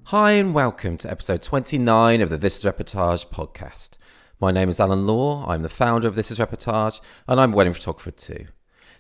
Hi and welcome to episode 29 of the This Is Reportage podcast. My name is Alan Law, I'm the founder of This Is Reportage, and I'm a wedding photographer too.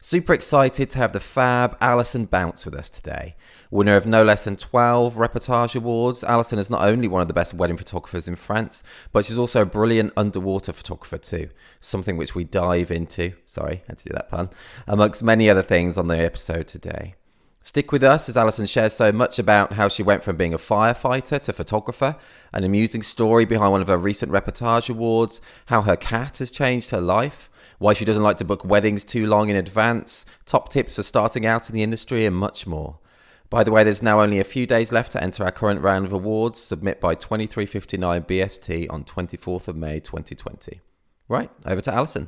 Super excited to have the fab Alison Bounce with us today. Winner of no less than 12 Reportage Awards, Alison is not only one of the best wedding photographers in France, but she's also a brilliant underwater photographer too, something which we dive into, sorry, had to do that pun, amongst many other things on the episode today. Stick with us as Alison shares so much about how she went from being a firefighter to photographer, an amusing story behind one of her recent Reportage Awards, how her cat has changed her life, why she doesn't like to book weddings too long in advance, top tips for starting out in the industry, and much more. By the way, there's now only a few days left to enter our current round of awards. Submit by 23:59 BST on 24th of May 2020. Right, over to Alison.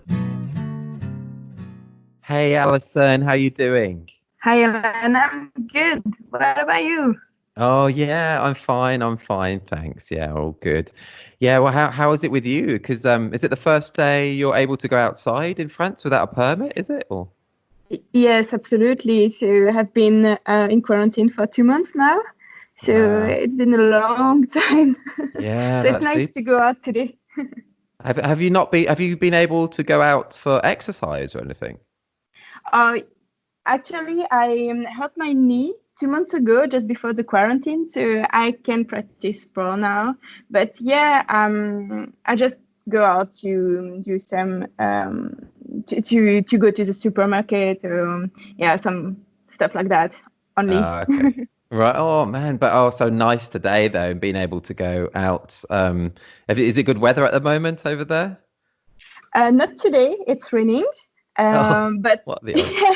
Hey Alison, how you doing? Hi, Ellen. I'm good. What about you? Oh yeah, I'm fine, thanks. Yeah, all good. Yeah, well, how is it with you? Because is it the first day you're able to go outside in France without a permit? Is it or? Yes, absolutely. So I have been in quarantine for 2 months now. So Wow. it's been a long time. Yeah, So it's that's nice it. to go out today. Have you not been? Have you been able to go out for exercise or anything? Uh, Actually, I hurt my knee 2 months ago, just before the quarantine. So I can practice sport now. But yeah, I just go out to do some to go to the supermarket. Yeah, some stuff like that only. Okay. Right. Oh man, but so nice today though, being able to go out. Is it good weather at the moment over there? Not today, it's raining. Oh, But what the odds? yeah,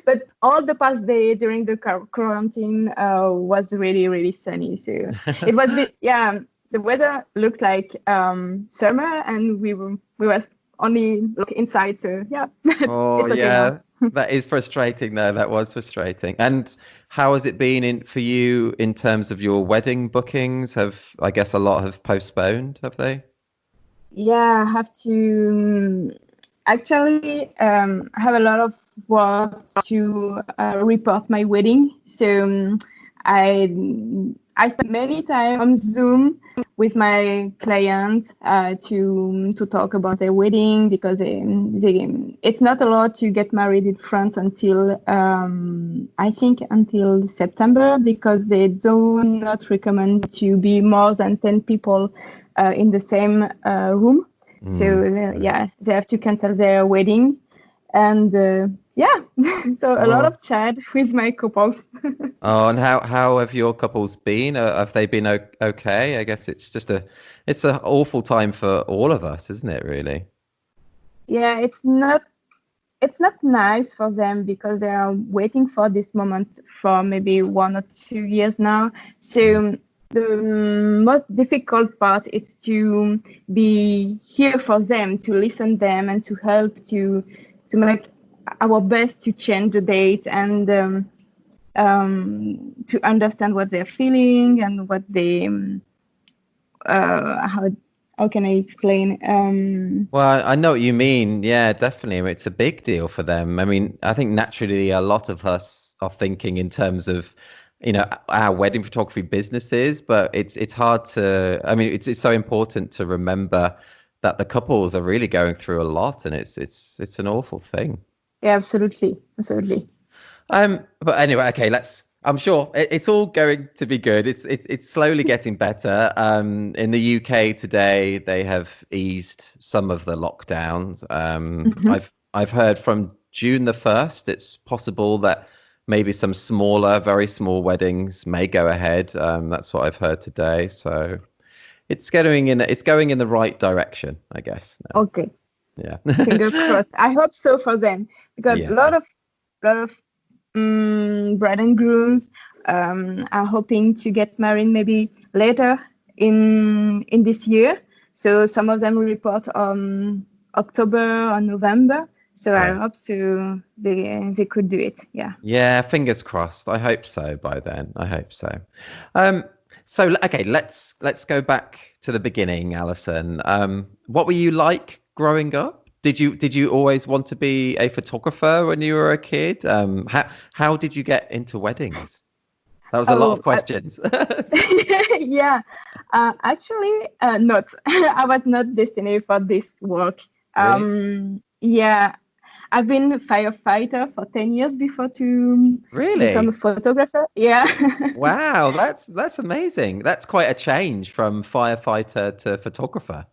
but all the past day during the quarantine was really, really sunny. So it was yeah, the weather looked like summer, and we was only look inside. So yeah, Oh it's okay now. yeah, that is frustrating though. That was frustrating. And how has it been for you in terms of your wedding bookings? I guess a lot have postponed, have they? Yeah, I have to actually have a lot of work to report my wedding. So I I spent many time on Zoom with my clients to talk about their wedding because it's not allowed to get married in France until I think until September, because they do not recommend to be more than 10 people in the same room. So Right. yeah, they have to cancel their wedding, and yeah, so a lot Oh, of chat with my couples. oh, and how have your couples been? Have they been okay? I guess it's an awful time for all of us, isn't it? Really? Yeah, it's not nice for them because they are waiting for this moment for maybe 1 or 2 years now. So the most difficult part is to be here for them, to listen them, and to help to make our best to change the date, and to understand what they're feeling and what they how can I explain? Well, I know what you mean. Yeah, definitely. I mean, it's a big deal for them. I mean, I think naturally a lot of us are thinking in terms of, our wedding photography businesses, but it's hard to, I mean, it's so important to remember that the couples are really going through a lot, and it's an awful thing. Yeah, absolutely, absolutely. But anyway, okay, I'm sure it's all going to be good. It's slowly getting better. In the UK today, they have eased some of the lockdowns. Mhm. I've heard from June the 1st, it's possible that maybe some smaller, very small weddings may go ahead. That's what I've heard today. So it's going in the right direction, I guess. Okay, Yeah. finger crossed. I hope so for them, because Yeah. lot of bride and grooms are hoping to get married maybe later in this year. So some of them report on October or November. So I Right. hope so they could do it. Yeah. Yeah, fingers crossed. I hope so by then. I hope so. Um, so okay, let's go back to the beginning, Alison. What were you like growing up? Did you always want to be a photographer when you were a kid? How did you get into weddings? That was a lot of questions. Yeah, actually, not. I was not destined for this work. Really? Yeah, I've been a firefighter for 10 years before to become a Really? photographer. Yeah. Wow, that's amazing. That's quite a change from firefighter to photographer.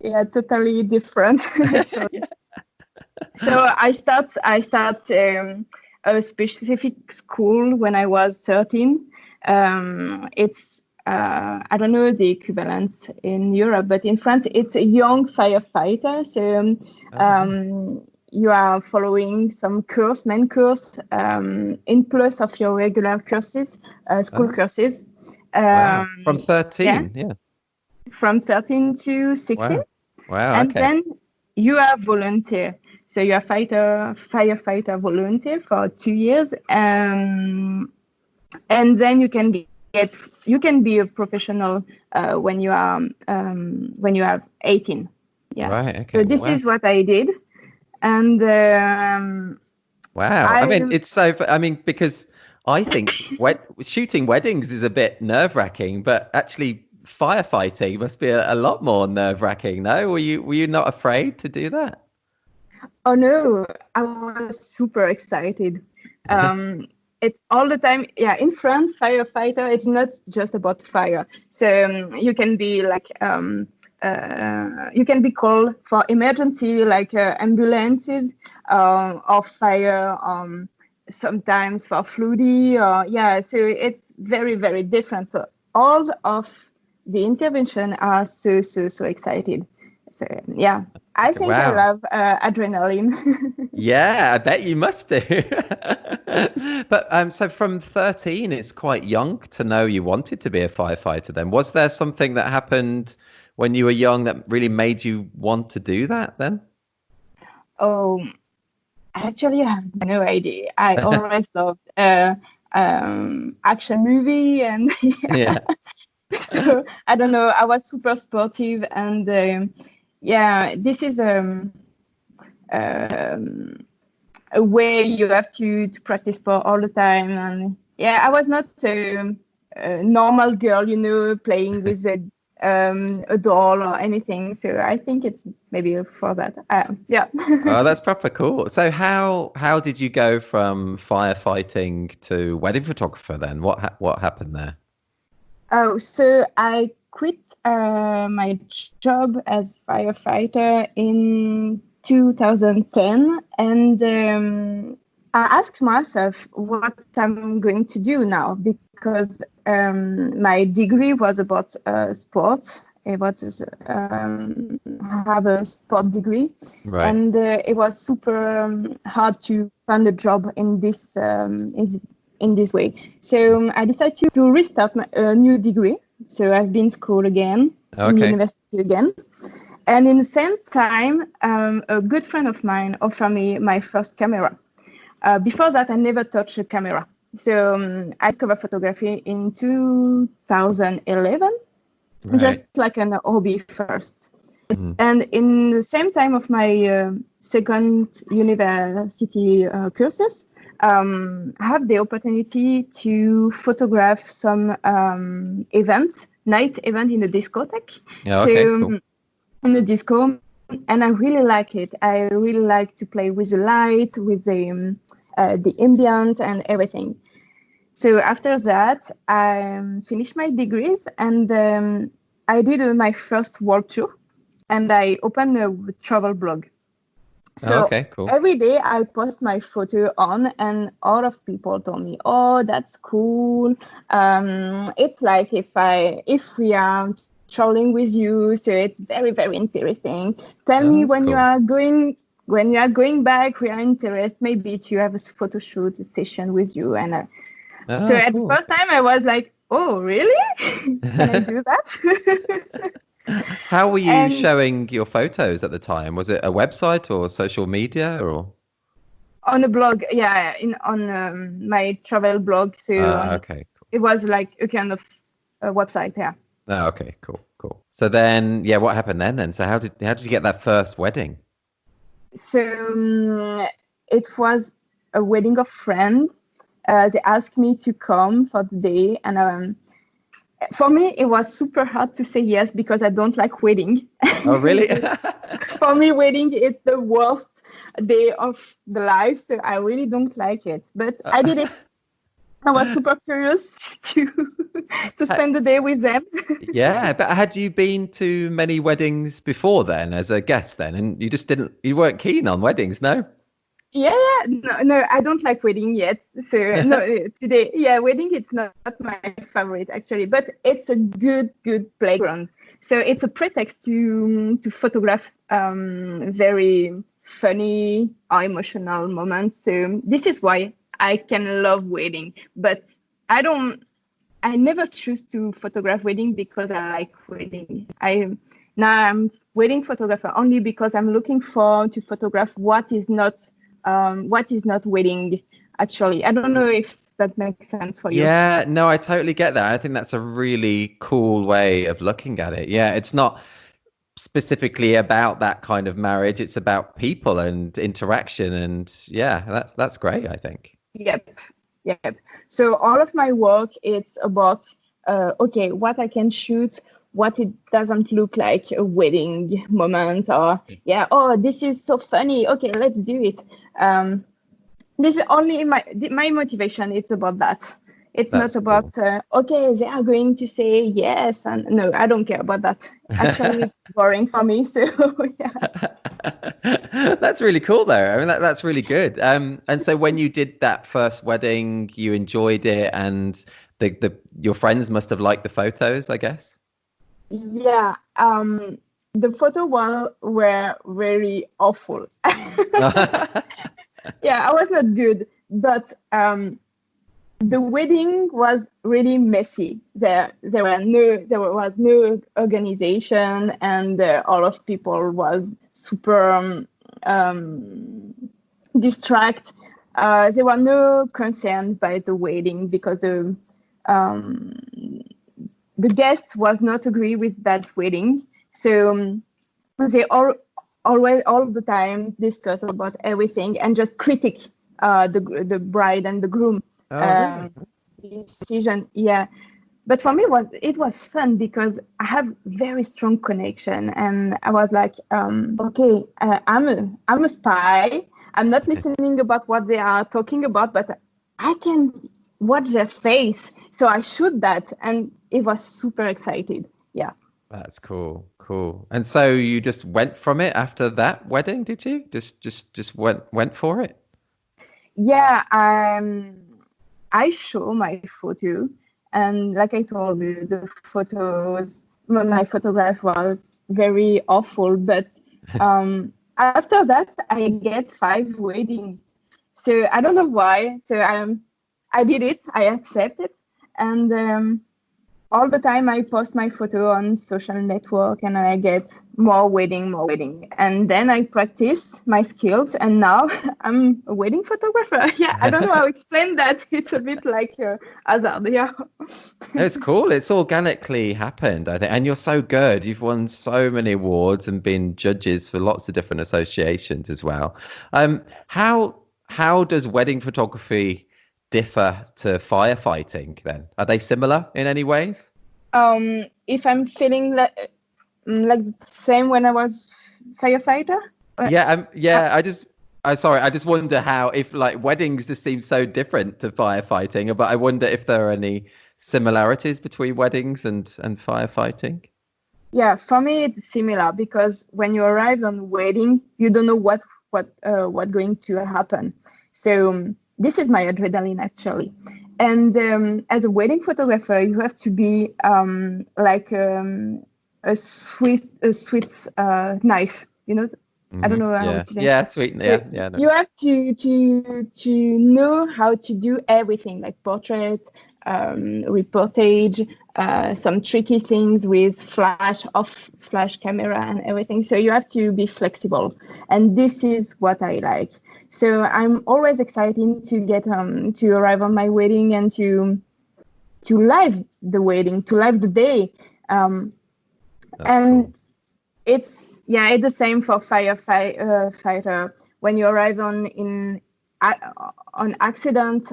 Yeah, totally different actually. So I start a specific school when I was 13. It's I don't know the equivalent in Europe, but in France it's a young firefighter. So Oh, you are following some main course, in plus of your regular courses, school oh, courses. wow. From Yeah, 13, yeah. from 13 to 16. Wow. Wow, And okay. then you are volunteer. So you are firefighter volunteer for 2 years, and then you can be a professional when you are 18. Yeah. Right, So okay. this Wow. is what I did, and Wow. I I mean, I mean, because I think shooting weddings is a bit nerve-wracking, but actually firefighting must be a lot more nerve-wracking, no? Were you not afraid to do that? oh no, I was super excited. It's all the time. Yeah, in France, firefighter, it's not just about fire. So you can be like, you can be called for emergency, like ambulances, or fire, sometimes for floody, or yeah. So it's very, very different. So all of the intervention are so excited. So yeah, I Okay, think I wow. love adrenaline. Yeah, I bet you must do. But so from 13, it's quite young to know you wanted to be a firefighter then. Was there something that happened when you were young that really made you want to do that then? Oh, actually, I have no idea. I always loved action movie, and yeah. Yeah. So I don't know. I was super sportive, and yeah, this is um, a way you have to practice sport all the time. And yeah, I was not a normal girl, playing with a doll or anything. So I think it's maybe for that. Yeah. Oh, that's proper cool. So how did you go from firefighting to wedding photographer then? What happened there? Oh, so I quit my job as firefighter in 2010, and I asked myself what I'm going to do now, because my degree was about sports. It was I have a sport degree, Right. and it was super hard to find a job in this way. So I decided to restart my new degree. So I've been school again, in Okay. university again. And in the same time, a good friend of mine offered me my first camera. Before that, I never touched a camera. So I discovered photography in 2011, just Right. like an hobby first. Mhm. And in the same time of my second university courses, I have the opportunity to photograph some night event in a discotheque. Yeah, So okay, cool. in the disco, and I really like it. I really like to play with the light, with the ambient and everything. So after that, I finished my degrees, and I did my first world tour, and I opened a travel blog. Oh, So okay, cool. every day I post my photo on, and a lot of people told me, "Oh, that's cool. It's like if we are traveling with you, so it's very very interesting. Tell Oh, me that's when you cool. are going back. We are interested maybe to have a photo shoot session with you." And so Oh, at the cool. first time I was like, "Oh, really? Can I do that?" How were you And showing your photos at the time? Was it a website or social media or? on a blog, yeah, in on my travel blog. So Okay, cool. it was like a kind of website, yeah. Oh, okay, cool, cool. So then, yeah, what happened then? So how did you get that first wedding? So it was a wedding of friend, they asked me to come for the day, and for me it was super hard to say yes because I don't like wedding. Oh, really? For me, wedding is the worst day of the life, so I really don't like it. But I did it. I was super curious to spend the day with them. Yeah, but had you been to many weddings before then as a guest then? And you weren't keen on weddings, no? Yeah, no, I don't like wedding yet. So no, today, yeah, wedding it's not my favorite actually, but it's a good playground. So it's a pretext to photograph very funny or emotional moments. So this is why I can love wedding, but I never choose to photograph wedding because I like wedding. I'm wedding photographer only because I'm looking for to photograph what is not wedding actually. I don't know if that makes sense for you. Yeah, no, I totally get that. I think that's a really cool way of looking at it. Yeah, it's not specifically about that kind of marriage. It's about people and interaction, and yeah, that's great, I think. Yep. So all of my work it's about okay, what I can shoot, what it doesn't look like a wedding moment, or yeah, oh, this is so funny. Okay, let's do it. This is only my motivation. It's about that. It's That's not cool. about okay, they are going to say yes, and no, I don't care about that. Actually, it's boring for me. So yeah. That's really cool though. I mean that's really good. And so when you did that first wedding, you enjoyed it and the your friends must have liked the photos, I guess. Yeah, the photo were very awful. Yeah, I was not good, but the wedding was really messy. There was no organization, and all of people was super distract. There were no concern by the wedding because um, the guest was not agree with that wedding. So they always all the time discuss about everything and just critique the bride and the groom Oh, really? decision. Yeah, but for me it was fun because I have very strong connection, and I was like, okay, I'm a spy. I'm not listening about what they are talking about, but I can watch their face, so I shoot that, and it was super excited. Yeah. That's cool. Cool. And so you just went from it after that wedding, did you? Just went for it? Yeah, I show my photo, and like I told you, the photos, my photograph was very awful. But after that, I get 5 wedding. So I don't know why. So I did it. I accepted, and all the time I post my photo on social network, and I get more wedding, and then I practice my skills, and now I'm a wedding photographer. Yeah, I don't know how to explain that. It's a bit like hazard. Yeah. It's cool. It's organically happened, I think. And you're so good. You've won so many awards and been judges for lots of different associations as well. How does wedding photography differ to firefighting then? Are they similar in any ways? If I'm feeling like the same when I was firefighter. Yeah, Uh, I just wonder how if like weddings just seem so different to firefighting, but I wonder if there are any similarities between weddings and firefighting. Yeah, for me it's similar because when you arrive on wedding, you don't know what going to happen. So this is my adrenaline actually. And as a wedding photographer, you have to be like a sweet knife. You know, I don't know how Yeah. to say. Yeah, sweet. So Yeah, no. you have to know how to do everything like portrait, reportage, some tricky things with flash camera and everything. So you have to be flexible, and this is what I like. So I'm always excited to get to arrive on my wedding and to live the wedding, to live the day. That's And cool. it's the same for firefighter. When you arrive on in on accident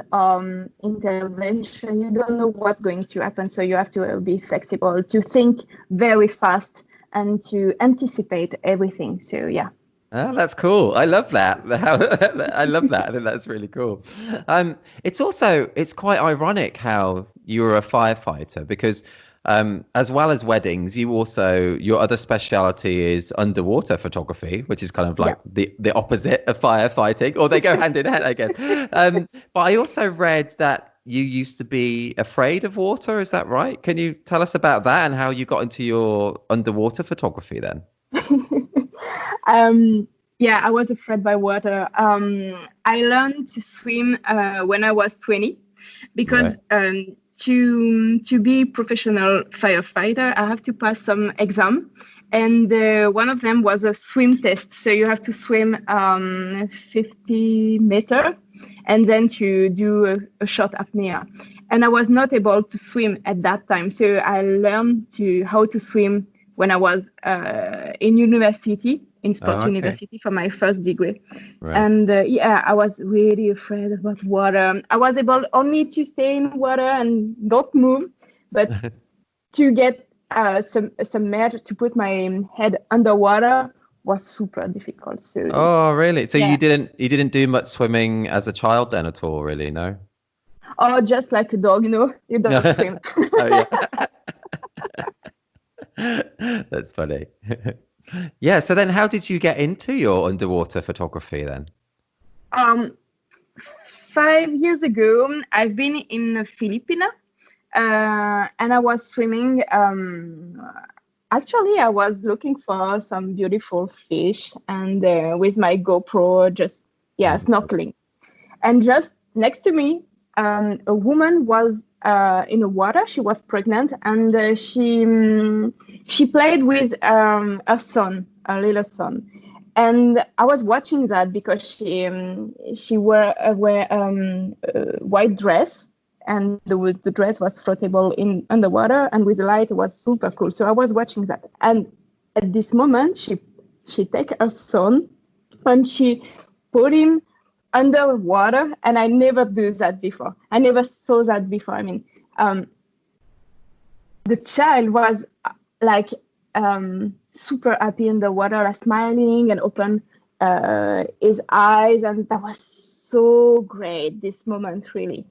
intervention, you don't know what's going to happen. So you have to be flexible, to think very fast, and to anticipate everything. So yeah. Oh, that's cool. I love that. I love that. I think that's really cool. It's quite ironic how you were a firefighter because as well as weddings, your other specialty is underwater photography, which is kind of like the opposite of firefighting, or they go hand in hand, I guess. But I also read that you used to be afraid of water. Is that right? Can you tell us about that and how you got into your underwater photography then? Yeah, I was afraid by water. I learned to swim when I was 20 because to be professional firefighter, I have to pass some exam. And one of them was a swim test. So you have to swim 50 meters and then to do a short apnea. And I was not able to swim at that time. So I learned how to swim when I was in university, in sport university for my first degree. Right. And I was really afraid about water. I was able only to stay in water and not move, but to get some air to put my head underwater was super difficult. So. Oh, really? So you didn't do much swimming as a child then at all, really? No. Oh, just like a dog, you don't swim. Oh, yeah. That's funny. Yeah. So then, how did you get into your underwater photography then? 5 years ago, I've been in the Philippines. And I was swimming. Actually, I was looking for some beautiful fish, and with my GoPro, just snorkeling. And just next to me, a woman was in the water. She was pregnant, and she played with her son, a little son. And I was watching that because she wore a white dress. And the dress was floatable in underwater, and with the light, it was super cool. So I was watching that, and at this moment, she take her son, and she put him underwater, and I never do that before. I never saw that before. I mean, the child was like super happy in the water, like smiling and open his eyes, and that was so great. This moment, really.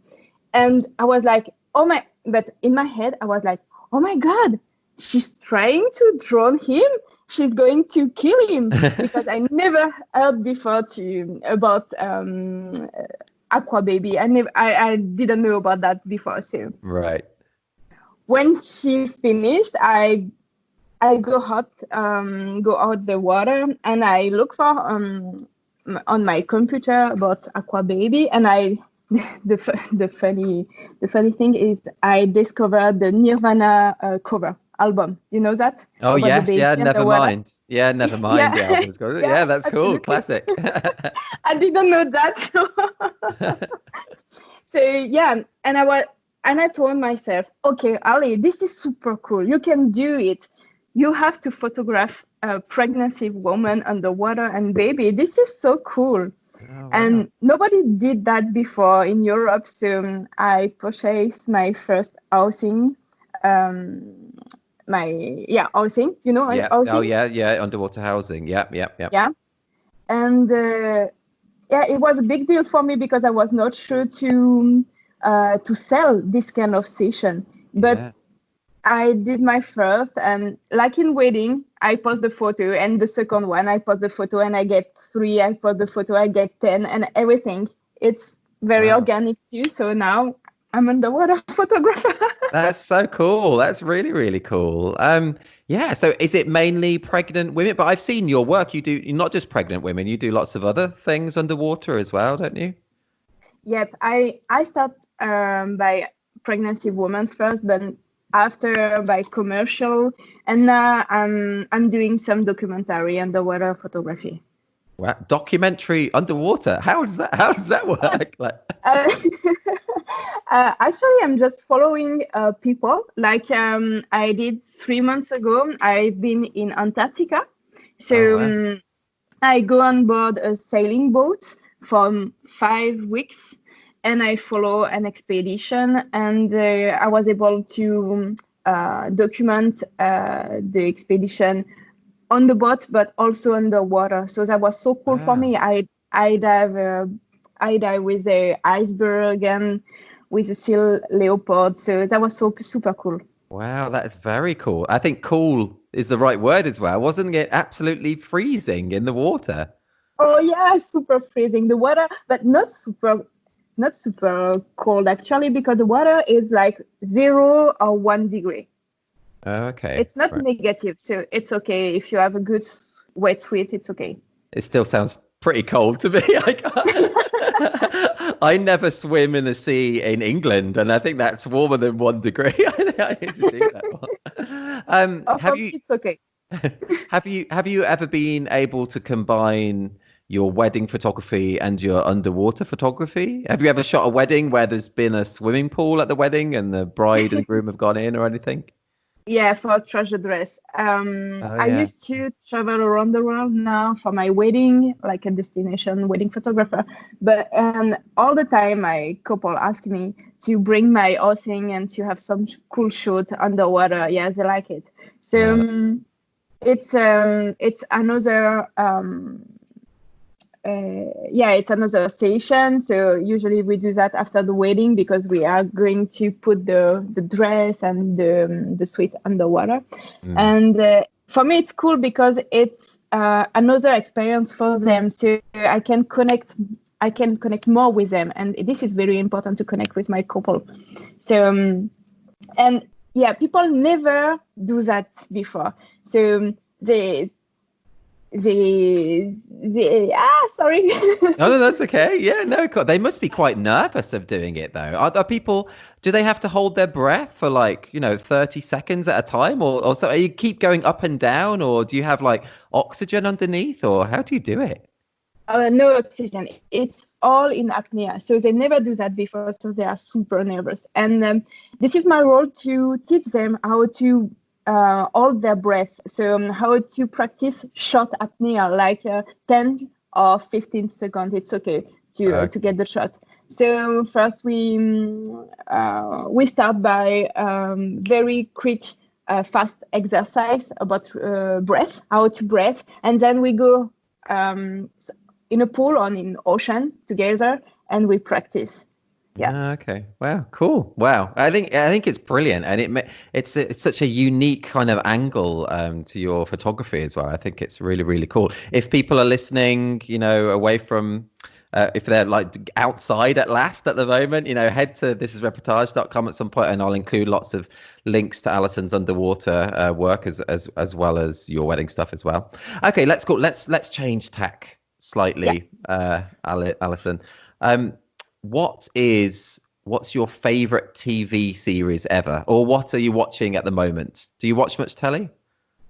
And I was like, but in my head, I was like, oh my God, she's trying to drown him. She's going to kill him, because I never heard before about aqua baby. I didn't know about that before. So right. When she finished, I go out the water, and I look for on my computer about aqua baby, and the funny thing is I discovered the Nirvana cover album. You know that? Oh yes, yeah, Nevermind. Yeah, Nevermind. The album's got. Yeah, that's absolutely. Cool. Classic. I didn't know that. So yeah, and I told myself, okay, Ali, this is super cool. You can do it. You have to photograph a pregnancy woman underwater and baby. This is so cool. Oh, wow. And nobody did that before in Europe. So I purchased my first housing. Housing, housing. Oh yeah, underwater housing. Yep. Yeah. And it was a big deal for me because I was not sure to sell this kind of session. But I did my first, and like in wedding, I post the photo, and the second one, I post the photo, and I get 3. I post the photo, I get 10, and everything. It's very organic too. So now I'm underwater photographer. That's so cool. That's really, really cool. So is it mainly pregnant women? But I've seen your work. You're not just pregnant women. You do lots of other things underwater as well, don't you? Yep. I start by pregnancy women first, but after by commercial, and now I'm doing some documentary underwater photography. Wow, documentary underwater. How does that work? Actually, I'm just following people. Like I did 3 months ago. I've been in Antarctica, so I go on board a sailing boat for 5 weeks. and I follow an expedition, and I was able to document the expedition on the boat, but also underwater. So that was so cool for me. I dive with a iceberg and with a seal leopard. So that was so super cool. Wow, that is very cool. I think cool is the right word as well. Wasn't it absolutely freezing in the water? Oh yeah, super freezing the water, but not super cold actually, because the water is like 0 or 1 degree. Okay. It's not Right. negative, so it's okay if you have a good wetsuit. It's okay. It still sounds pretty cold to me. I never swim in the sea in England, and I think that's warmer than 1 degree. I need to do that one. Oh, Have for you me, it's okay. have you ever been able to combine your wedding photography and your underwater photography? Have you ever shot a wedding where there's been a swimming pool at the wedding and the bride and groom have gone in or anything? Yeah, for treasure dress. Oh I yeah. used to travel around the world now for my wedding, like a destination wedding photographer. But all the time, my couple ask me to bring my housing and to have some cool shoot underwater. Yeah, they like it. So Uh, it's another it's another station. So usually we do that after the wedding because we are going to put the dress and the suite underwater. mm. And for me, it's cool because it's another experience for them. So I can connect more with them, and this is very important to connect with my couple. So and yeah, people never do that before. So sorry. Oh, no, that's okay. Yeah, no, they must be quite nervous of doing it though. Are people, do they have to hold their breath for like, 30 seconds at a time or so? You keep going up and down, or do you have like oxygen underneath, or how do you do it? No oxygen. It's all in apnea. So they never do that before. So they are super nervous. And this is my role to teach them how to hold their breath. So how to practice short apnea, like 10 or 15 seconds. It's okay to get the shot. So first we start by very quick, fast exercise about breath, how to breathe, and then we go in a pool or in ocean together, and we practice. Yeah. Okay. Wow. Cool. Wow. I think it's brilliant, and it's such a unique kind of angle to your photography as well. I think it's really really cool. If people are listening, away from. If they're like outside at last at the moment, head to thisisreportage.com at some point, and I'll include lots of links to Alison's underwater work as well as your wedding stuff as well. Okay, let's go. Let's change tack slightly, Alison. What's your favorite TV series ever, or what are you watching at the moment? Do you watch much telly?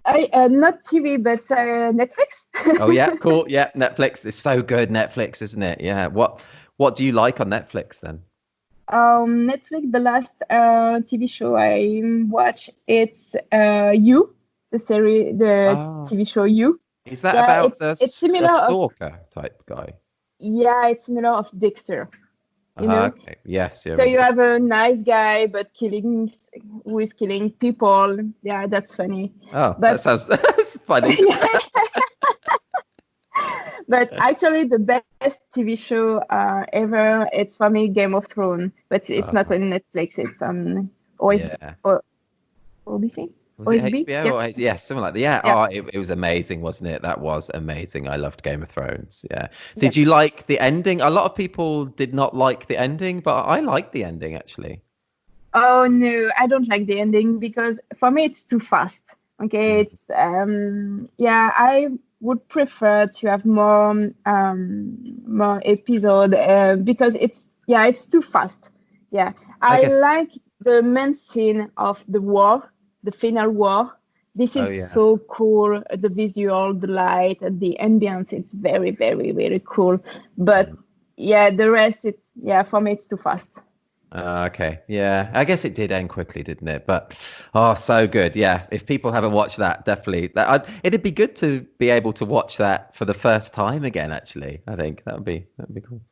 I not TV, but Netflix. Oh yeah, cool. Yeah, Netflix is so good. Netflix, isn't it? Yeah. What do you like on Netflix then? Netflix. The last TV show I watch, it's You, the series, the Oh, TV show You. is that Yeah, about it's a similar of stalker type guy? yeah, it's similar of Dexter. Okay. Yes. Yeah. I So you remember. have a nice guy, but who is killing people. Yeah, that's funny. Oh, that But sounds that's funny. but actually, the best TV show ever, it's for me Game of Thrones. But it's not on Netflix. It's on OSB. Yeah. OBC? Was it OSB? HBO Yeah. or yeah, something like that? Yeah. Yeah. Oh, it was amazing, wasn't it? That was amazing. I loved Game of Thrones. Yeah. Yeah. Did you like the ending? A lot of people did not like the ending, but I liked the ending actually. Oh no, I don't like the ending because for me it's too fast. Okay, it's I would prefer to have more episode because it's too fast. Yeah, I I guess. like the main scene of the war, the final war. This Oh is yeah. so cool. The visual, the light, and the ambience. It's very, very, very cool. But yeah, the rest, for me, it's too fast. Okay. Yeah. I guess it did end quickly, didn't it? But oh, so good. Yeah. If people haven't watched that, definitely it'd be good to be able to watch that for the first time again, actually. I think that'd be cool.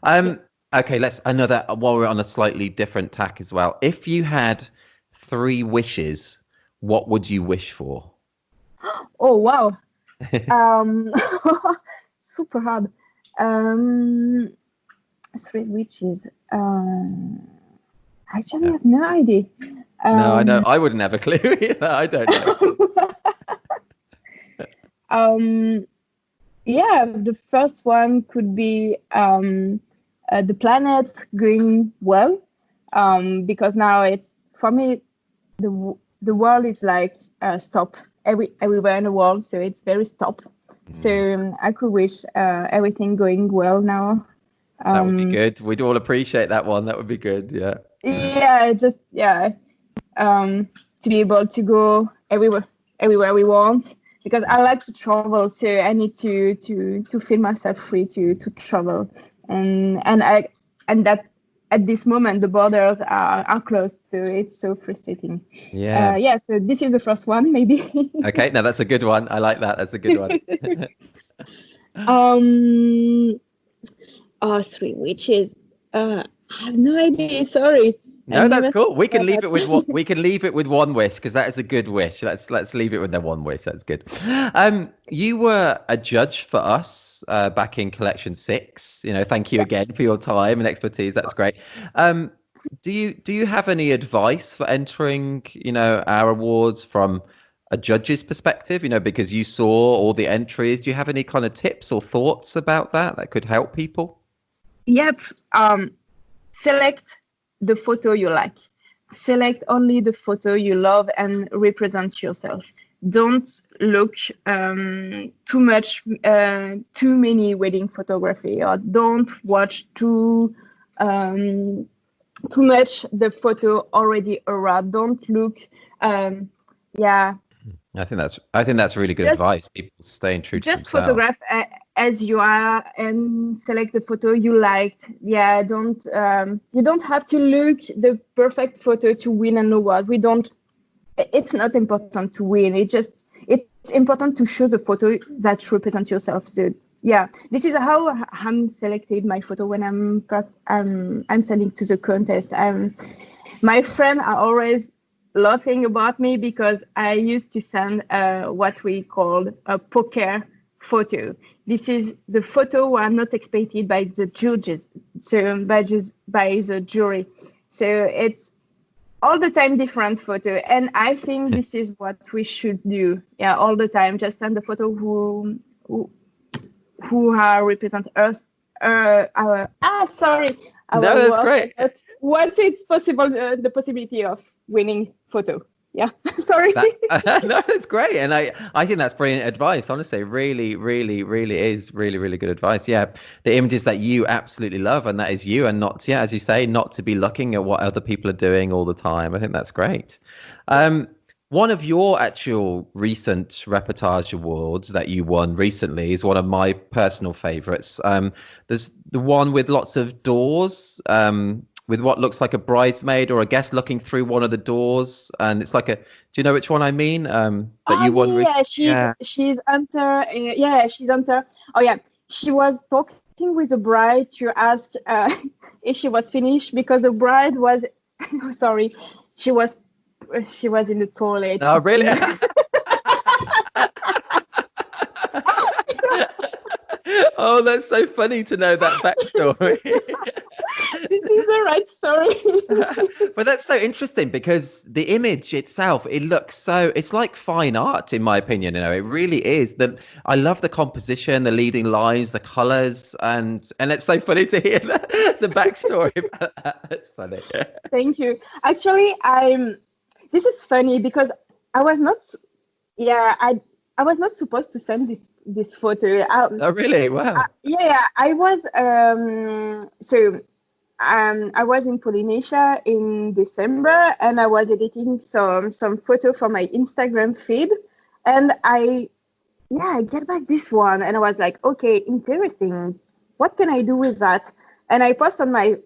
Yeah. Okay, let's another while we're on a slightly different tack as well. If you had 3 wishes, what would you wish for? Oh wow. Um, super hard. Um, 3 witches. Actually, I Yeah. have no idea. No, I know. Um, I wouldn't have a clue either. I don't know. um, yeah, the first one could be the planet going well, because now it's for me the world is like stop everywhere in the world, so it's very stop. So I could wish everything going well now. That would be Um, good. We'd all appreciate that one. That would be good. Yeah. yeah, just to be able to go everywhere we want, because I like to travel, so I need to feel myself free to travel, and that at this moment the borders are closed, so it's so frustrating. Yeah. Yeah, so this is the first one, maybe. Okay. Now that's a good one. I like that. That's a good one. um, 3 witches. I have no idea. Sorry, I No, that's never cool. We thought can about leave it with what that. we can leave it with one wish because that is a good wish. Let's leave it with the one wish. That's good. You were a judge for us back in Collection 6. Thank you Yeah. again for your time and expertise. That's great. Um, do you have any advice for entering, our awards from a judge's perspective? Because you saw all the entries. Do you have any kind of tips or thoughts about that could help people? Yep. Select the photo you like. Select only the photo you love and represent yourself. Don't look too many wedding photography, or don't watch too much the photo already around. Don't look, yeah, I think that's really good just advice. People staying true to just themselves. photograph as you are and select the photo you liked. Yeah, don't you don't have to look the perfect photo to win an award. It's not important to win. It's important to show the photo that represents yourself. So yeah, this is how I'm selected my photo when I'm sending to the contest. My friends are always laughing about me because I used to send what we call a poker photo. This is the photo where I'm not expected by the judges, so by the jury. So it's all the time different photo, and I think this is what we should do. Yeah, all the time, just send the photo who represent us. Sorry, No, our that's work. great. But what is possible? The possibility of winning photo. Yeah, sorry. That no, that's great, and I think that's brilliant advice. Honestly, really, really, really is really, really good advice. Yeah, the images that you absolutely love, and that is you, and not, yeah, as you say, not to be looking at what other people are doing all the time. I think that's great. One of your actual recent Reportage Awards that you won recently is one of my personal favorites. There's the one with lots of doors. With what looks like a bridesmaid or a guest looking through one of the doors, and it's like a. Do you know which one I mean? That Oh you won yeah, recently? Yeah. she's under. Yeah, she's under. Oh yeah, she was talking with the bride to ask if she was finished, because the bride was. Sorry, she was she was in the toilet Oh, really? peeing. Oh, that's so funny to know that backstory. This is the right story. But that's so interesting because the image itself, it's like fine art, in my opinion. It really is. I love the composition, the leading lines, the colors, and it's so funny to hear the backstory about that. That's funny. Thank you. Actually, this is funny because I was not. Yeah, I was not supposed to send this photo. Oh, really? Wow. Yeah, I was. I was in Polynesia in December, and I was editing some photo for my Instagram feed, and I get back this one, and I was like, okay, interesting. What can I do with that? And I post on my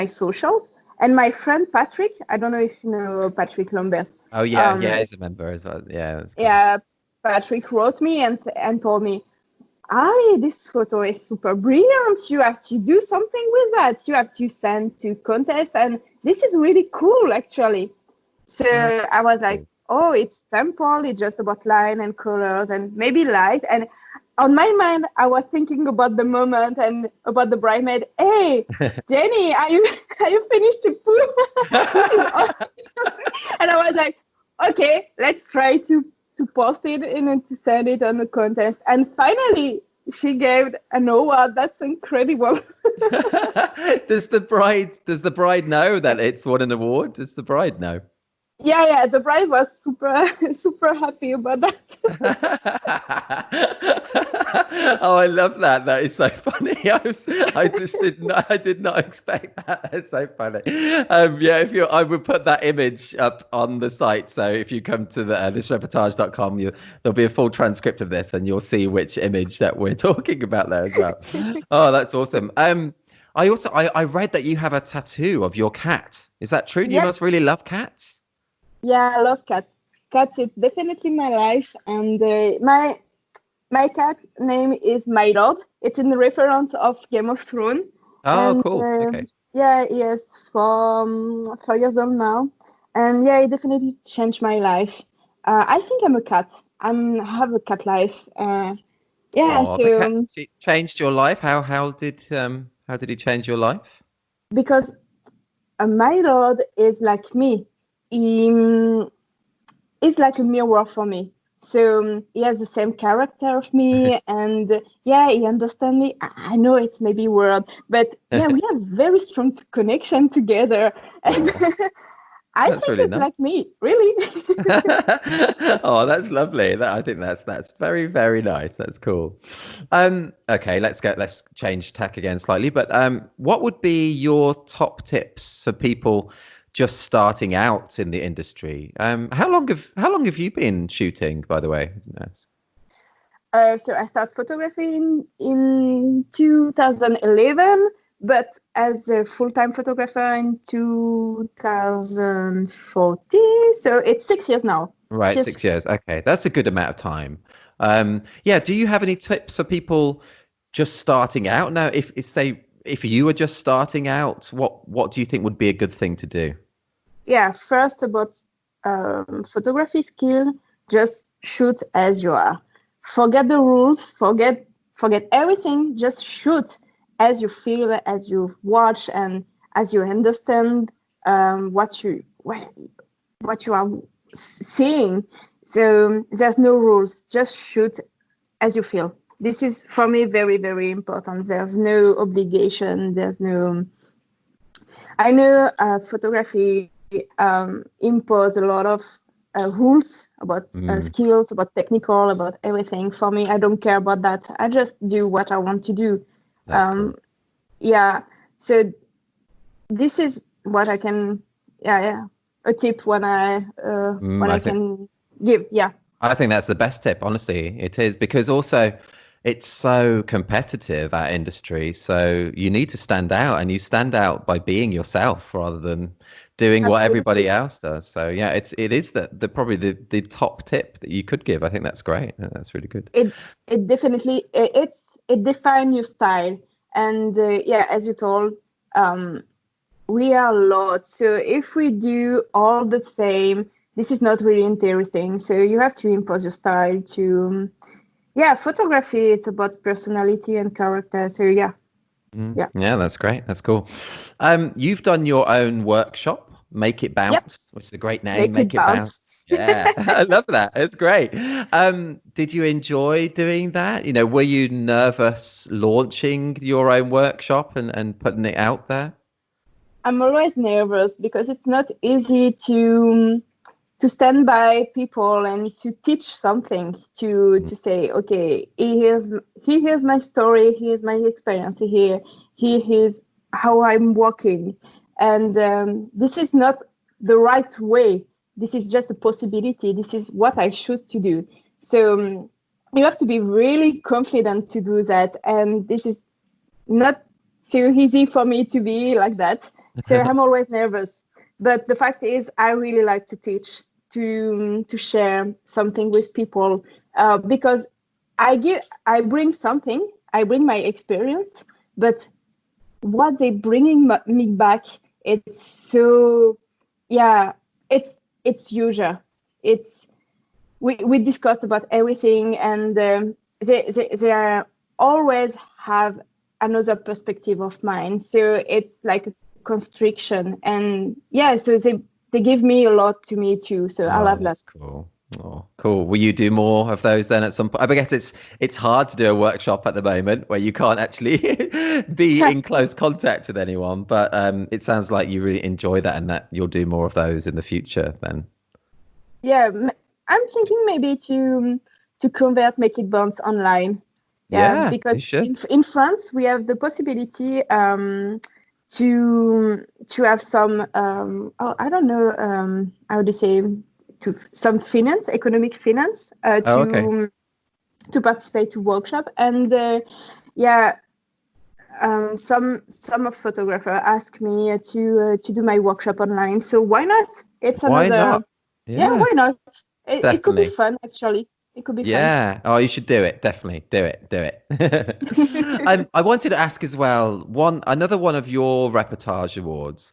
social, and my friend Patrick, I don't know if you know Patrick Lambert. Oh, yeah, he's a member as well. Yeah, that's cool. Yeah, Patrick wrote me and told me, Ali, this photo is super brilliant. You have to do something with that. You have to send to contest, and this is really cool, actually. So I was like, oh, it's simple. It's just about line and colors and maybe light. And on my mind, I was thinking about the moment and about the bridesmaid. Hey, Jenny, are you finished to put? This is awesome. And I was like, okay, let's try to post it and to send it on the contest. And finally, she gave an award. That's incredible. Does the bride know that it's won an award? Does the bride know? Yeah, the bride was super happy about that. Oh, I love that. That is so funny. I did not expect that. It's so funny. Yeah, I would put that image up on the site. So if you come to the thisreportage.com, there'll be a full transcript of this, and you'll see which image that we're talking about there as well. Oh, that's awesome. I read that you have a tattoo of your cat. Is that true? You must really love cats. Yeah, I love cats. Cats is definitely my life, and my cat name is My Lord. It's in the reference of Game of Thrones. Oh, and, cool. Okay. Yeah, he is 4 years old now, and yeah, it definitely changed my life. I think I'm a cat. I have a cat life. Yeah, Oh, the cat changed your life. How did he change your life? Because My Lord is like me. It's like a mirror for me. So he has the same character of me, and yeah, he understands me. I know it's maybe weird, but yeah, we have very strong connection together. And I think really it's nice. like me, really. Oh, that's lovely. I think that's very, very nice. That's cool. Okay, let's change tack again slightly. But what would be your top tips for people just starting out in the industry? How long have you been shooting, by the way? So I started photography in 2011, but as a full-time photographer in 2014. So it's 6 years now. Right, 6 years. Okay, that's a good amount of time. Yeah, do you have any tips for people just starting out? Now, if you were just starting out, what do you think would be a good thing to do? Yeah, first about photography skill, just shoot as you are. Forget the rules, forget everything, just shoot as you feel, as you watch, and as you understand what you are seeing. So there's no rules, just shoot as you feel. This is for me very, very important. There's no obligation, I know photography impose a lot of rules about skills, about technical, about everything. For me, I don't care about that. I just do what I want to do. Cool. Yeah. So this is what I can. Yeah. A tip when I can give. Yeah. I think that's the best tip. Honestly, it is, because also it's so competitive, our industry. So you need to stand out, and you stand out by being yourself rather than doing what everybody else does. So yeah, it is probably the top tip that you could give. I think that's great. That's really good. It definitely it defines your style, and yeah, as you told, we are a lot. So if we do all the same, this is not really interesting. So you have to impose your style to. Yeah, photography, it's about personality and character. So yeah. Yeah, that's great. That's cool. You've done your own workshop, Make It Bounce, which is a great name. Make It Bounce. Yeah, I love that. It's great. Did you enjoy doing that? Were you nervous launching your own workshop and putting it out there? I'm always nervous because it's not easy to stand by people and to teach something, to say, okay, here's my story, here's my experience, here is how I'm walking, and this is not the right way, this is just a possibility, this is what I choose to do. So you have to be really confident to do that, and this is not so easy for me to be like that. So I'm always nervous, but the fact is I really like to teach, to share something with people, because I bring something, I bring my experience, but what they bringing me back, it's so, yeah, it's usual. It's we discussed about everything, and they always have another perspective of mine. So it's like a constriction, and yeah, so they give me a lot to me too. So I love that. That's cool. Oh, cool. Will you do more of those then at some point? I guess it's hard to do a workshop at the moment where you can't actually be in close contact with anyone, but it sounds like you really enjoy that and that you'll do more of those in the future then. Yeah, I'm thinking maybe to convert Make It Bounce online. Yeah, because you should. in France we have the possibility to have some I don't know how to say, to some finance, economic finance, to participate to workshop, and some of photographer asked me to do my workshop online. So why not? It's Why another. not? Yeah, why not? It could be Definitely. fun, actually. It could be fun. Yeah. Oh, you should do it. Definitely do it. Do it. I wanted to ask as well. Another one of your Reportage Awards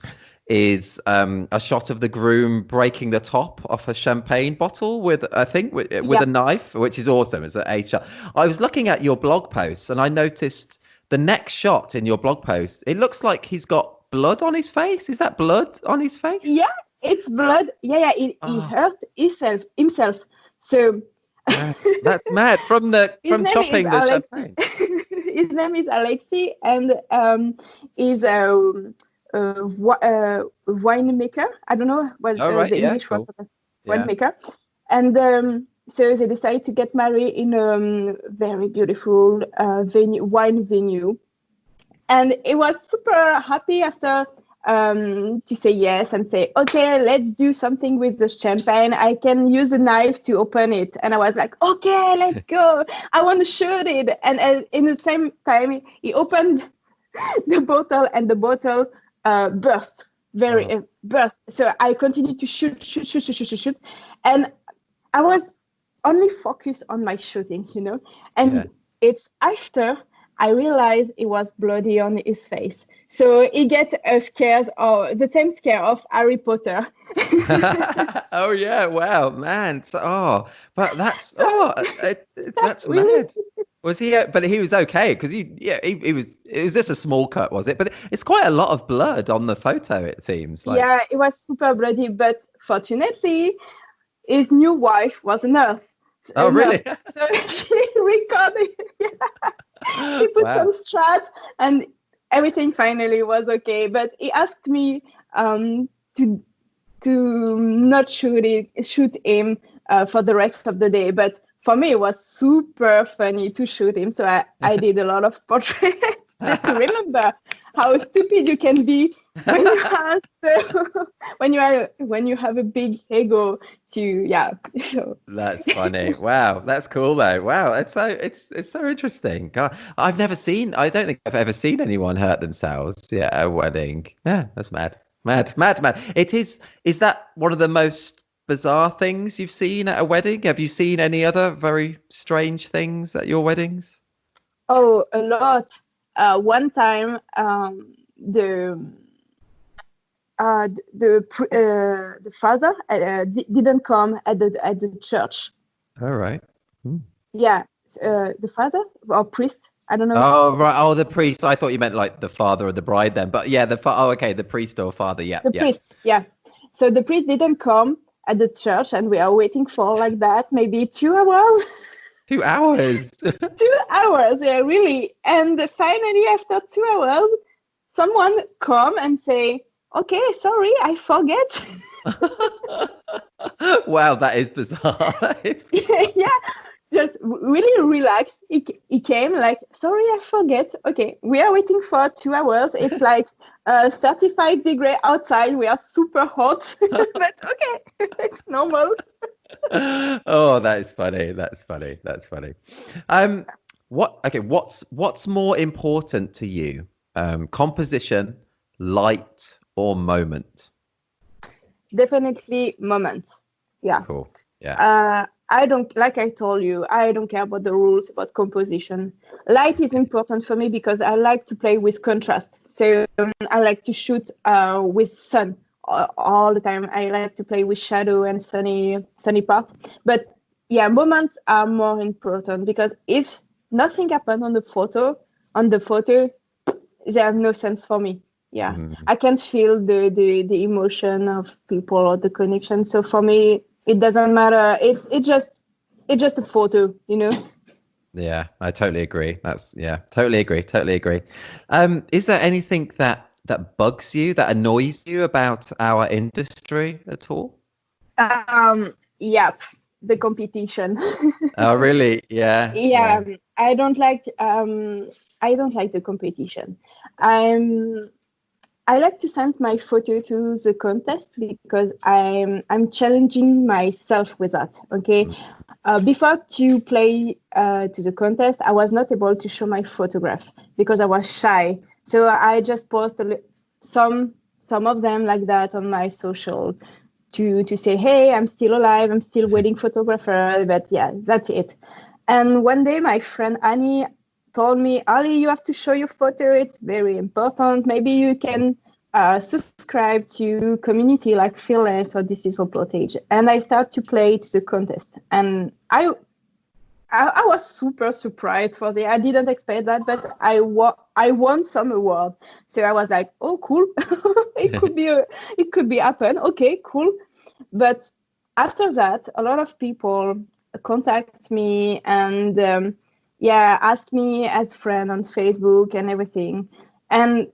is a shot of the groom breaking the top off a champagne bottle with, I think, with a knife, which is awesome. It's a shot. I was looking at your blog posts and I noticed the next shot in your blog post. It looks like he's got blood on his face. Is that blood on his face? Yeah, it's blood. Yeah. He hurt himself. So. That's mad. From chopping the champagne. His name is Alexi, and he's a winemaker. I don't know what the English word for winemaker. And so they decided to get married in a very beautiful wine venue, and it was super happy after. To say yes and say, okay, let's do something with the champagne. I can use a knife to open it. And I was like, okay, let's go. I want to shoot it. And in the same time, he opened the bottle, and the bottle burst, burst. So I continued to shoot. And I was only focused on my shooting, And it's after I realized it was bloody on his face. So he get the same scare of Harry Potter. Oh yeah, wow, man. But that's that's mad. Was he? But he was okay because he was. It was just a small cut, was it? But it's quite a lot of blood on the photo. It seems like. Yeah, it was super bloody, but fortunately, his new wife was a nurse. Oh really? So she recorded. She put some straps and everything finally was okay. But he asked me to not shoot him for the rest of the day. But for me, it was super funny to shoot him. So I did a lot of portraits just to remember how stupid you can be when you have a big ego So. That's funny. Wow, that's cool though. Wow, it's so interesting. God, I don't think I've ever seen anyone hurt themselves at a wedding. Yeah, that's mad. Is that one of the most bizarre things you've seen at a wedding? Have you seen any other very strange things at your weddings? Oh, a lot. One time, the father didn't come at the church. All right. Yeah, the father or priest. I don't know. Oh right. Oh, the priest. I thought you meant like the father of the bride then. But yeah, okay, the priest or father. Yeah. The priest. Yeah. So the priest didn't come at the church, and we are waiting for like that maybe 2 hours. 2 hours. 2 hours. Yeah, really. And finally, after 2 hours, someone come and say, okay, sorry, I forget. Wow, that is bizarre. Yeah, just really relaxed. He came like, sorry, I forget. Okay, we are waiting for 2 hours. It's like 35 degrees outside. We are super hot. But okay, it's normal. Oh, that is funny. That's funny. What's more important to you? Composition, light, or moment? Definitely moment. Yeah. Cool. I don't, like I told you, I don't care about the rules about composition. Light is important for me because I like to play with contrast. So I like to shoot with sun all the time. I like to play with shadow and sunny part. But yeah, moments are more important because if nothing happened on the photo, there's no sense for me. Yeah, I can feel the emotion of people or the connection. So for me, it doesn't matter. It's just a photo, you know. Yeah, I totally agree. Totally agree. Is there anything that bugs you, that annoys you about our industry at all? Yeah, the competition. Oh, really? Yeah, Yeah, yeah. I don't like the competition. I'm I like to send my photo to the contest because I'm challenging myself with that. Okay, before to play to the contest, I was not able to show my photograph because I was shy. So I just posted some of them like that on my social to say, hey, I'm still alive, I'm still waiting photographer. But yeah, that's it. And one day my friend Annie told me, Ali, you have to show your photo. It's very important. Maybe you can subscribe to community like Fearless or This is Reportage. And I started to play to the contest. And I was super surprised for the. I didn't expect that, but I won some award. So I was like, oh, cool. It could be happen. Okay, cool. But after that, a lot of people contact me and ask me as friend on Facebook and everything. And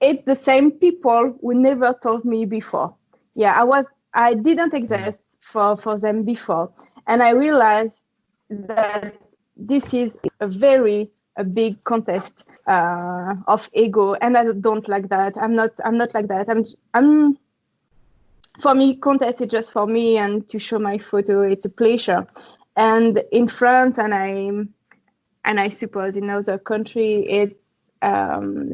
it's the same people who never told me before. Yeah, I didn't exist for them before. And I realized that this is a big contest of ego, and I don't like that. I'm not like that. I'm for me, contest is just for me and to show my photo. It's a pleasure. And in France, and I suppose in other country, it's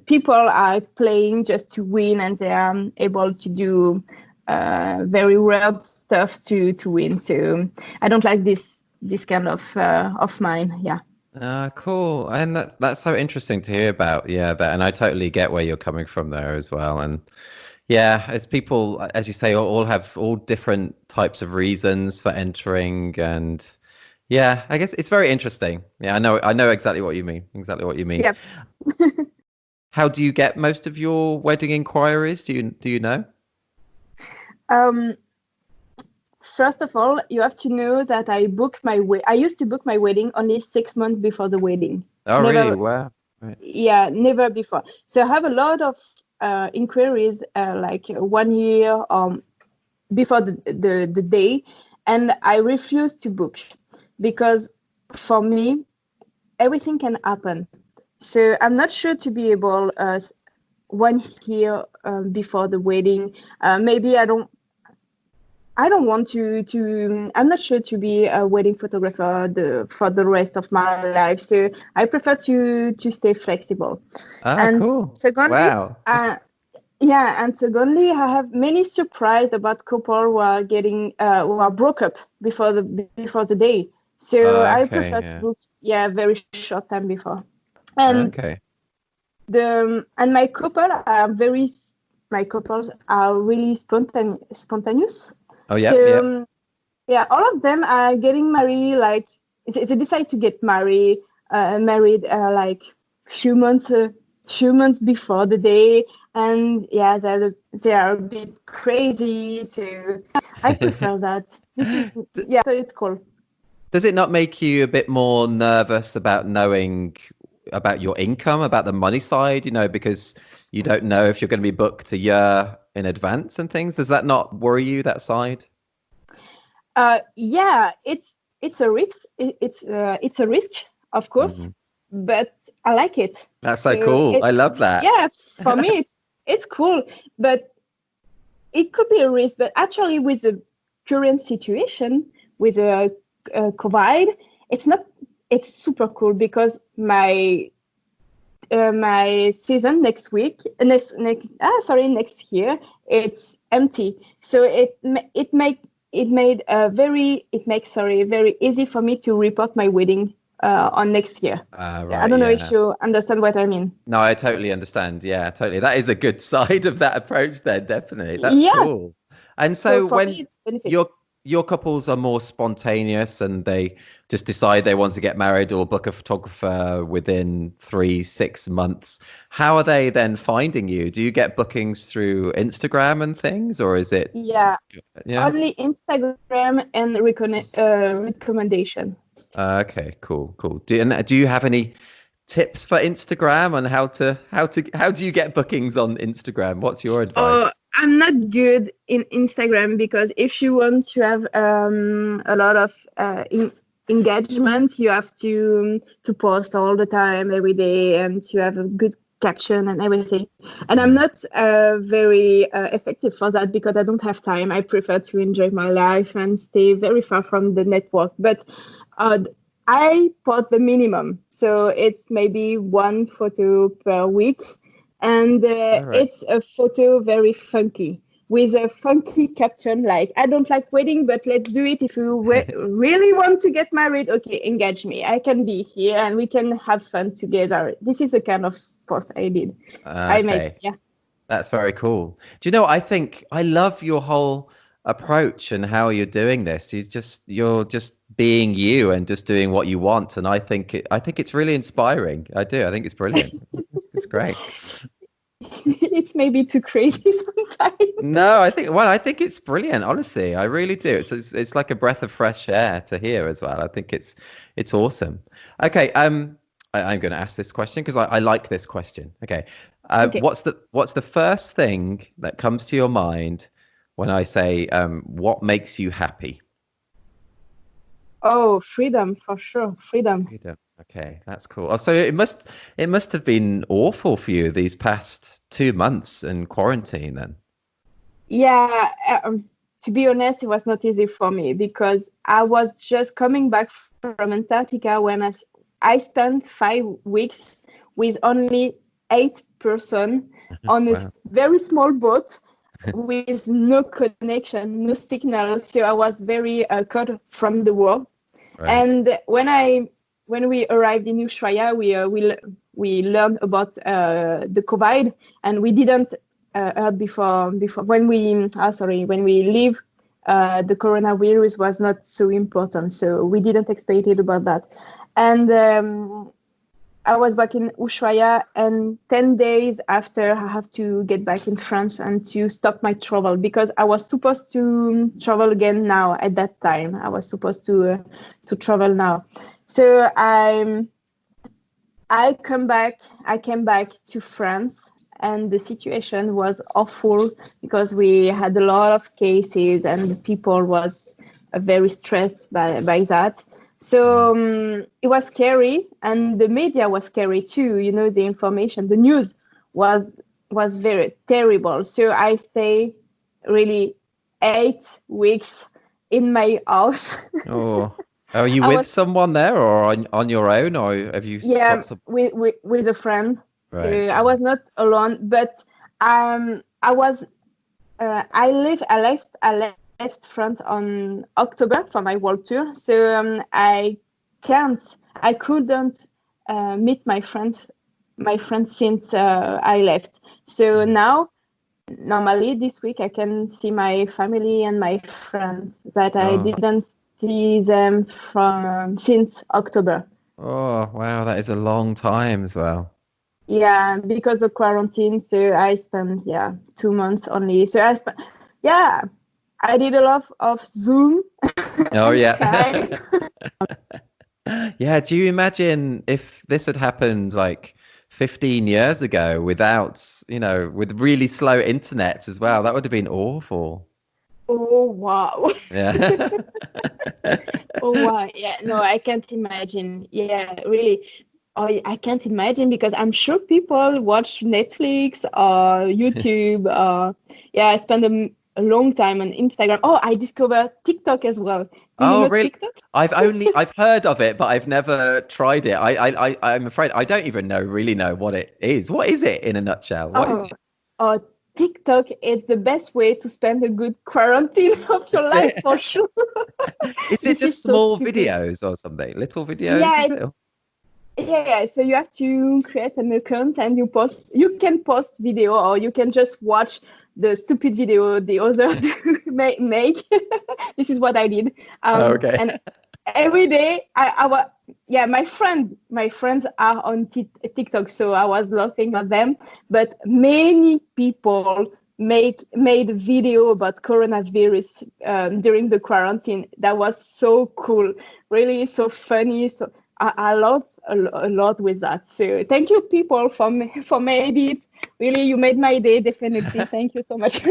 people are playing just to win, and they are able to do very weird stuff to win. So I don't like this kind of mine. Yeah. Cool. And that's so interesting to hear about. Yeah, but and I totally get where you're coming from there as well. And yeah, as people, as you say, all have all different types of reasons for entering, and yeah, I guess it's very interesting. Yeah, I know exactly what you mean. Exactly what you mean. Yep. How do you get most of your wedding inquiries? Do you know? Um, First of all, you have to know that I used to book my wedding only 6 months before the wedding. Oh, really? Never, Wow. Right. yeah, never before. So I have a lot of inquiries like 1 year before the day, and I refuse to book because for me everything can happen. So I'm not sure to be able 1 year before the wedding. Maybe I don't want to. I'm not sure to be a wedding photographer for the rest of my life. So I prefer to stay flexible. Ah, And cool. secondly, Wow. I have many surprise about couple who are broke up before the day. So I Okay, prefer to yeah. book very short time before. And Okay. my couples are really spontaneous. Oh, yep, So yep. yeah, all of them are getting married. Like they decide to get married like few months before the day, and yeah, they are a bit crazy. So I prefer that. This is D- yeah, so it's cool. Does it not make you a bit more nervous about knowing about your income, about the money side, because you don't know if you're going to be booked a year in advance and things? Does that not worry you, that side? Yeah, it's a risk. It's a risk, of course, Mhm. but I like it. That's so So cool. I love that. yeah, for me it's cool, but it could be a risk. But actually, with the current situation with COVID, it's not. It's super cool because my season next year it's empty. So it makes very easy for me to report my wedding on next year. I Right, don't know if yeah. you understand what I mean. No, I totally understand. Yeah, totally. That is a good side of that approach then, definitely. That's Yeah. cool. And So so for when me, it's benefit. your your couples are more spontaneous and they just decide they want to get married or book a photographer within 3, 6 months, how are they then finding you? Do you get bookings through Instagram and things, or is it, Yeah, yeah? only Instagram and recommendation. Okay, cool, cool. Do you have any tips for Instagram on how do you get bookings on Instagram? What's your Oh, advice? I'm not good in Instagram because if you want to have a lot of engagement, you have to post all the time, every day, and to have a good caption and everything. And I'm Mm. not very effective for that because I don't have time. I prefer to enjoy my life and stay very far from the network. But uh, I put the minimum, so it's maybe one photo per week, and All right. it's a photo very funky with a funky caption like I don't like wedding, but let's do it. If you really want to get married, okay, engage me, I can be here and we can have fun together. This is the kind of post I make. Okay. Yeah. That's very cool. Do you know, I think I love your whole approach and how you're doing this. You're just being you and just doing what you want. And I think it's really inspiring. I do. I think it's brilliant. It's great. It's maybe too crazy sometimes. No, I think it's brilliant, honestly. I really do. It's like a breath of fresh air to hear as well. I think it's awesome. Okay, I'm going to ask this question because I like this question. Okay. Okay. What's the first thing that comes to your mind when I say what makes you happy? Oh, freedom, for sure, freedom. Freedom. Okay, that's cool. Oh, so it must have been awful for you these past 2 months in quarantine then. Yeah, to be honest, it was not easy for me because I was just coming back from Antarctica when I spent 5 weeks with only 8 person on a Wow. very small boat with no connection, no signal. So I was very cut from the world. Right. And when we arrived in Ushuaia, we learned about the COVID, and we didn't heard before when we leave. The coronavirus was not so important, so we didn't expect it about that. And I was back in Ushuaia, and 10 days after, I have to get back in France and to stop my travel because I was supposed to travel again now. At that time, I was supposed to travel now. So I came back to France, and the situation was awful because we had a lot of cases and people was very stressed by that. So it was scary, and the media was scary too. You know, the information, the news was was very terrible. So I stay really 8 weeks in my house. Oh, are you I with was someone there or on your own, or have you Yeah, got some? with a friend. So Right. I was not alone, but I was I left France on October for my world tour. So I couldn't meet my friends since I left. So Mm. now normally this week I can see my family and my friends that I Oh, didn't see them from since October. oh, wow, that is a long time as well. Yeah, because of quarantine, so I spent 2 months only. So yeah, I did a lot of Zoom Oh, and yeah. Skype. Yeah, do you imagine if this had happened like 15 years ago without, with really slow internet as well? That would have been awful. Oh wow. Yeah. Oh wow. Yeah, no, I can't imagine. Yeah, really. I can't imagine because I'm sure people watch Netflix or YouTube. Yeah, I spend a long time on Instagram. Oh, I discovered TikTok as well. Do you Oh, know really? TikTok? I've heard of it, but I've never tried it. I'm afraid I don't even really know what it is. What is it in a nutshell? What is Oh, it? oh, TikTok is the best way to spend a good quarantine of your life for sure. Is it This is just so small stupid. videos or something? Little videos, Yeah, is it? yeah. So you have to create an account and you post. You can post video or you can just watch the stupid video the other do make. This is what I did. Oh, okay. And every day yeah, my friends are on TikTok, so I was laughing at them. But many people made a video about coronavirus during the quarantine. That was so cool, really so funny. So I love a lot with that. So thank you, people, for made it. Really, you made my day. Definitely, thank you so much.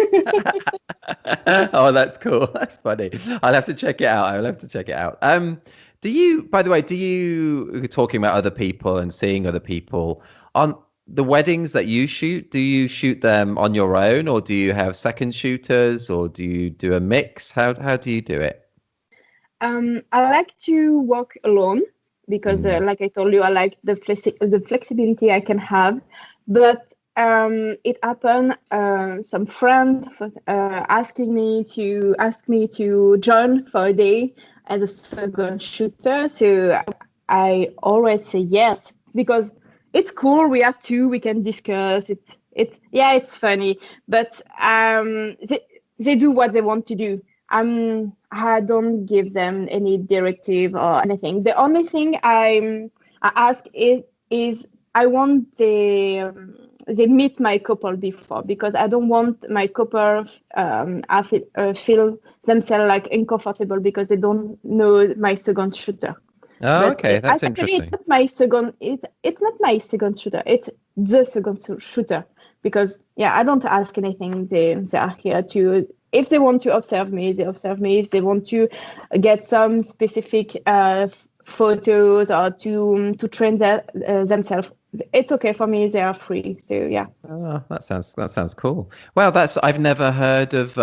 Oh, that's cool. That's funny. I'll have to check it out. I'll have to check it out. Do you, by the way, do you talking about other people and seeing other people on the weddings that you shoot? Do you shoot them on your own, or do you have second shooters, or do you do a mix? How do you do it? I like to work alone because, Mm. like I told you, I like the flexibility I can have. But it happened. Some friend ask me to join for a day as a second shooter. So I always say yes because it's cool. We have two. We can discuss. It's funny. But they do what they want to do. I don't give them any directive or anything. The only thing I ask is I want they meet my couple before because I don't want my couple feel themselves like uncomfortable because they don't know my second shooter. Oh, But okay, that's actually, interesting. it's not my second shooter. It's the second shooter because yeah, I don't ask anything. They are here to. If they want to observe me, they observe me. If they want to get some specific photos or to train themselves, it's okay for me. They are free. So yeah. Oh, that sounds cool. Well, that's I've never heard of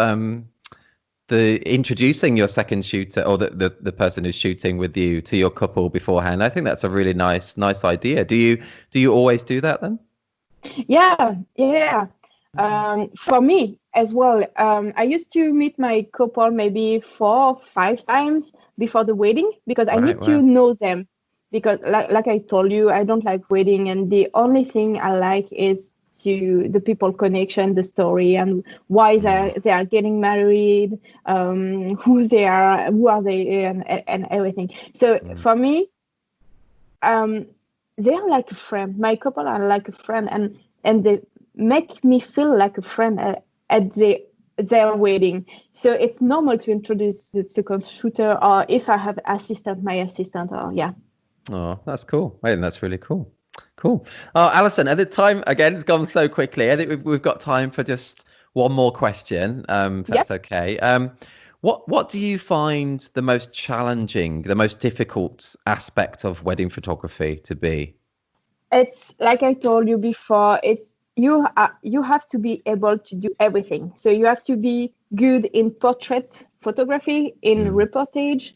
the introducing your second shooter or the person who's shooting with you to your couple beforehand. I think that's a really nice idea. Do you always do that then? Yeah. For me as well, I used to meet my couple maybe 4 or 5 times before the wedding because I Right, need to wow. know them. Because like I told you, I don't like wedding, and the only thing I like is to the people connection, the story, and why Mm, they are getting married, who are they, and everything. So mm. for me, um, they are like a friend. My couple are like a friend, and they make me feel like a friend at their wedding. So it's normal to introduce the second shooter, or if I have assistant, my assistant, or yeah. Oh, that's cool. I think that's really cool. Cool. Oh, Alison, at the time, again, it's gone so quickly. I think we've got time for just one more question, if Yep. that's okay. What do you find the most challenging, the most difficult aspect of wedding photography to be? It's like I told you before, you have to be able to do everything. So you have to be good in portrait photography, in Mm, reportage,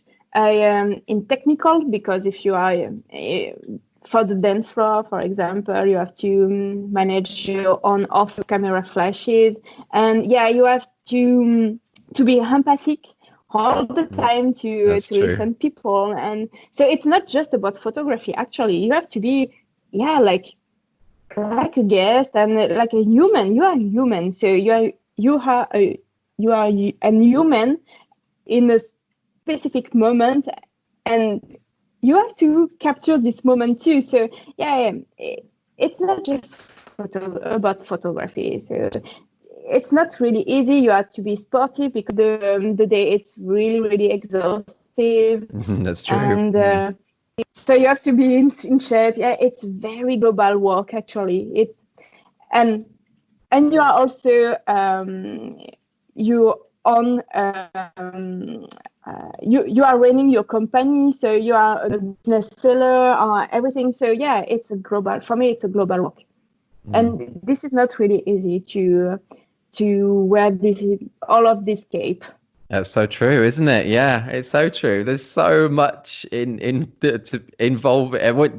in technical, because if you are for the dance floor, for example, you have to manage your on off camera flashes, and yeah, you have to be empathic all the time to that's true. listen people. And so it's not just about photography. Actually, you have to be, yeah, like a guest and like a human. You are human, so you are a human in a specific moment, and you have to capture this moment too. So yeah, it's not just about photography. So it's not really easy. You have to be sportive because the day it's really exhaustive, That's true. and so you have to be in shape. Yeah, it's very global work actually. It's and and you are also you on you are running your company, so you are a business seller or everything. So yeah, it's a global, for me it's a global work, Mm. and this is not really easy to wear this all of this cape. That's so true, isn't it? Yeah, it's so true. There's so much to involve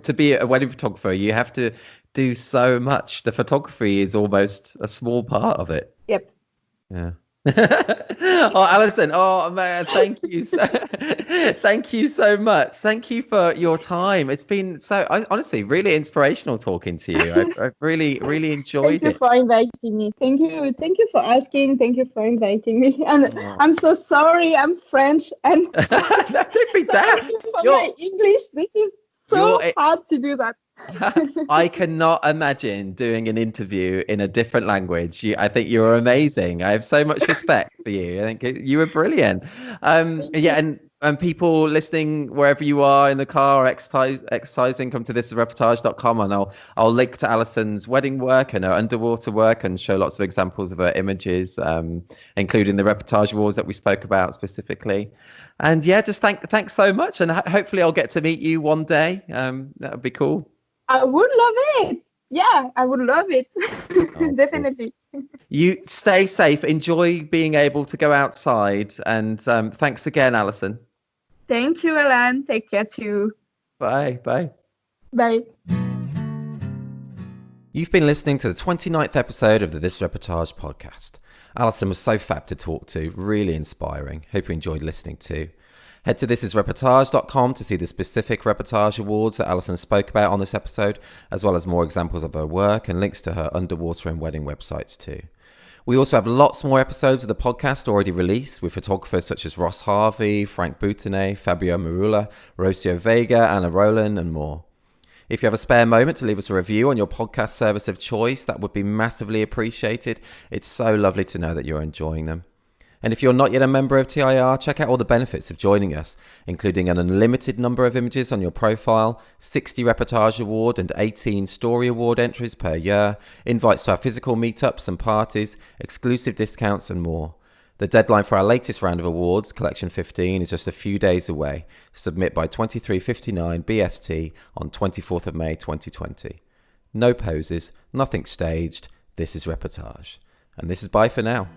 to be a wedding photographer. You have to do so much. The photography is almost a small part of it. Yep. Yeah. Oh, Alison, oh man, thank you thank you so much. Thank you for your time. It's been honestly really inspirational talking to you. I've really enjoyed Thank you for inviting me. Thank you for asking. Thank you for inviting me. And I'm so sorry, I'm French, and don't be sorry for my English. This is so hard to do that. I cannot imagine doing an interview in a different language. I think you're amazing. I have so much respect for you. I think you were brilliant. And people listening wherever you are in the car or exercising, come to thisisreportage.com, and I'll link to Alison's wedding work and her underwater work and show lots of examples of her images, including the Reportage Awards that we spoke about specifically. And yeah, just thanks so much. And hopefully I'll get to meet you one day. That would be cool. I would love it. Yeah, I would love it. Definitely. You stay safe. Enjoy being able to go outside. And thanks again, Alison. Thank you, Alan. Take care too. Bye. Bye. Bye. You've been listening to the 29th episode of the This Reportage podcast. Alison was so fab to talk to, really inspiring. Hope you enjoyed listening too. Head to thisisreportage.com to see the specific Reportage Awards that Alison spoke about on this episode, as well as more examples of her work and links to her underwater and wedding websites too. We also have lots more episodes of the podcast already released with photographers such as Ross Harvey, Frank Boutonnet, Fabio Marula, Rocio Vega, Anna Rowland, and more. If you have a spare moment to leave us a review on your podcast service of choice, that would be massively appreciated. It's so lovely to know that you're enjoying them. And if you're not yet a member of TIR, check out all the benefits of joining us, including an unlimited number of images on your profile, 60 Reportage Award and 18 Story Award entries per year, invites to our physical meetups and parties, exclusive discounts and more. The deadline for our latest round of awards, Collection 15, is just a few days away. Submit by 23:59 BST on 24th of May 2020. No poses, nothing staged. This is Reportage. And this is bye for now.